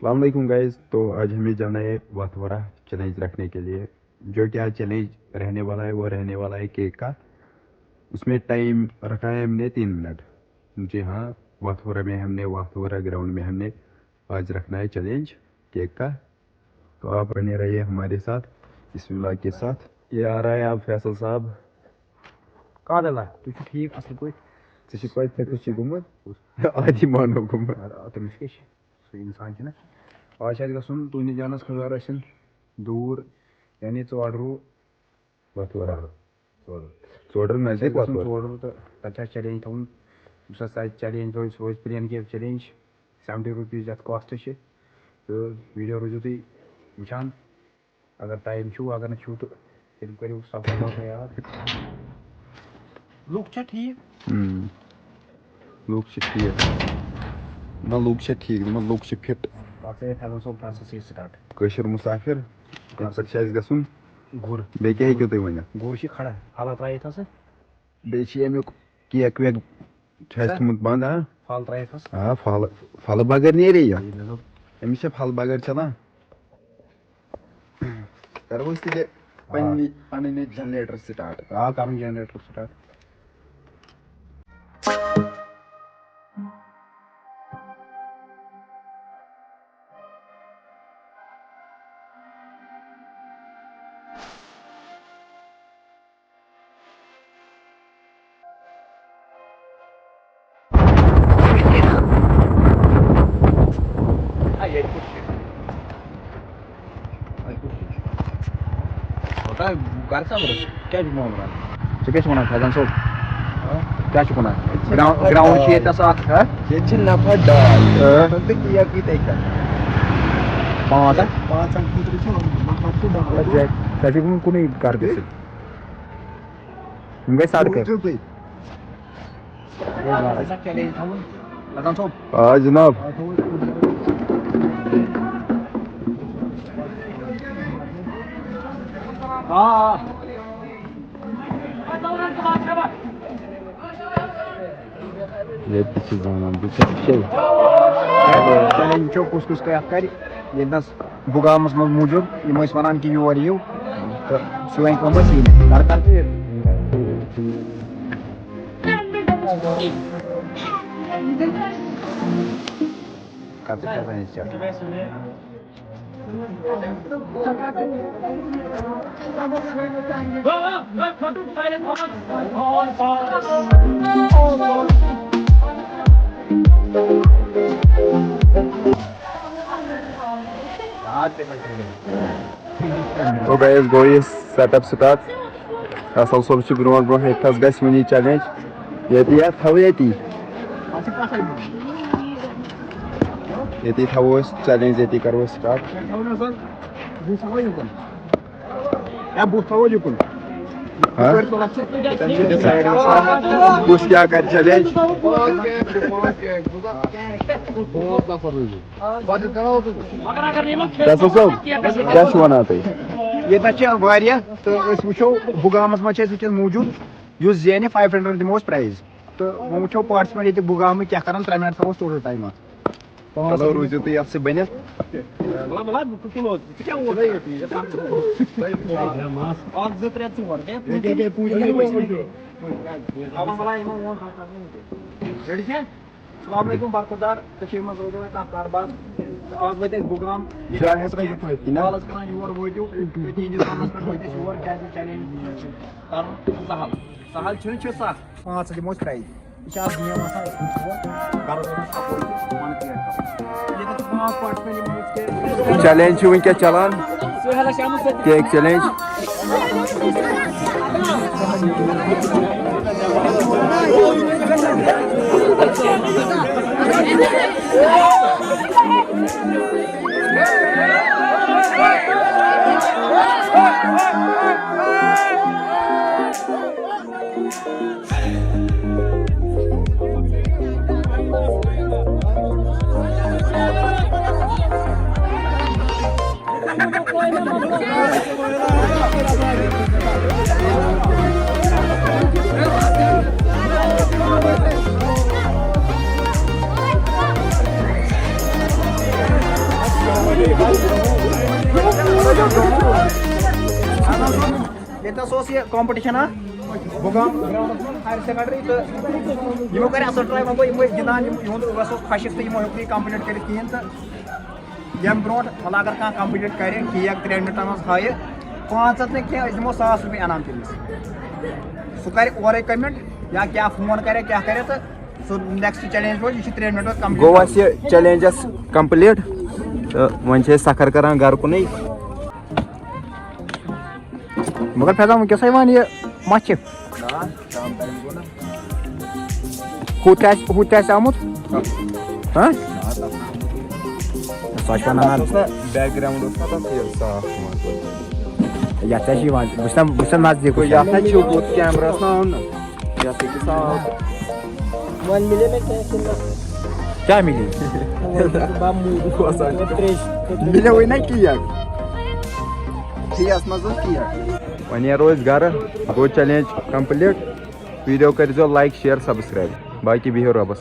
अस्सलाम वालेकुम गाइस। तो आज हमें जाना है वाथवरा चैलेंज रखने के लिए। जो कि आज चैलेंज रहने वाला है वो रहने वाला है केक का। उसमें टाइम रखा है हमने 3 मिनट। जी हाँ, वाथवरा ग्राउंड में हमने आज रखना है चैलेंज केक का। तो आप बने रहिए हमारे साथ इस व्लॉग के साथ। ये आ रहा है आप फैसल साहब। कहाँ दला तू ठीक असल पे आदि मानो गुम्मत। तमिस क्या सो इंसान ना आज गुन तुंद जानस खबर दूर यानी चोडरू वाथवरा चोडर नजदीक वाथवरा। चोडरू तो तथा चैलेंज थोन चैलेंज रोज प्लेन के चैलेंज ₹70 अत कॉस्ट तो वीडियो रोजो तुम वुचान अगर टाइम छू अगर न छू तो तेल करो सब्सक्राइब यार लुक छ ठीक लूक ठीक ना लूक ठीक ना लूक फिट कशर मुसाफिर गुन गुर बे क्या हेकु तुम वन गुर खड़ा फल त्रित बे केक वेक थमुत बंद फल त्रित हाँ फल बगैर नेरे यह अमिस फल बगैर चलान करो पे जनरेटर स्टार्ट कर जनरेटर स्टार्ट क्या मामला क्या फैजन सोब क्या ग्राउंड नफर डाल पाँच कुन कर गई सड़क हाँ जनाब। चैलेंज कुस कर बुगामस मज मूजूद वन कि योर यू तो सह वन तो गाइस गो ये सेटअप स्टार्ट असल सोब ब्रो ब्रो हेतस गस वनी चैलेंज यति या थव यति थवो चैलेंज यति करो स्टार्ट कुछ क्या कर चैलेंज क्या वन ये तो वो बुगामस मज मौजूद जेन 500 दिमोस प्राइज तो वो वो पार्टिसिपेंट बुगाम क्या कर 3 मिनट थोस टोटल टाइम चलो रूजो तुम ये बन अस्सलाम बरकदार कारबार आज वो बुगाम योर वो योर चैलेंज सहल सहल सख 5 दिमो प्राइज यह गेम चैलेंज वनकस चलान केक चैलेंज ये कॉम्पिटिशन बुगाम हायर सेकेंडरी तो यमो कर असल ट्राई वो यमो गिंदान वस खशिक तो यमो हेक कंप्लीट कर कहें तो यम ब्रो मतलब अगर कह कंप्लीट कर केक 3 मिनटन मज हाय 500 ने क्या दिमो 100 रुपये इनाम तमिस सह कर और कमेंट या क्या फोन करे क्या करे तो सो नेक्स्ट चैलेंज रोज यह 3 मिनट कंप्लीट गो ये चैलेंजस कंप्लीट तो वन सखर करान घर कुन मगर फैजान वनकस वन यह मच हूत आमुत बैकग्राउंड ये नजदीक कैमरा क्या मिली मिले हुई ना केक वन रोज घर गो चैलेंज कंप्लीट वीडियो कर लाइक शेयर सब्सक्राइब बाकी बिहो रबस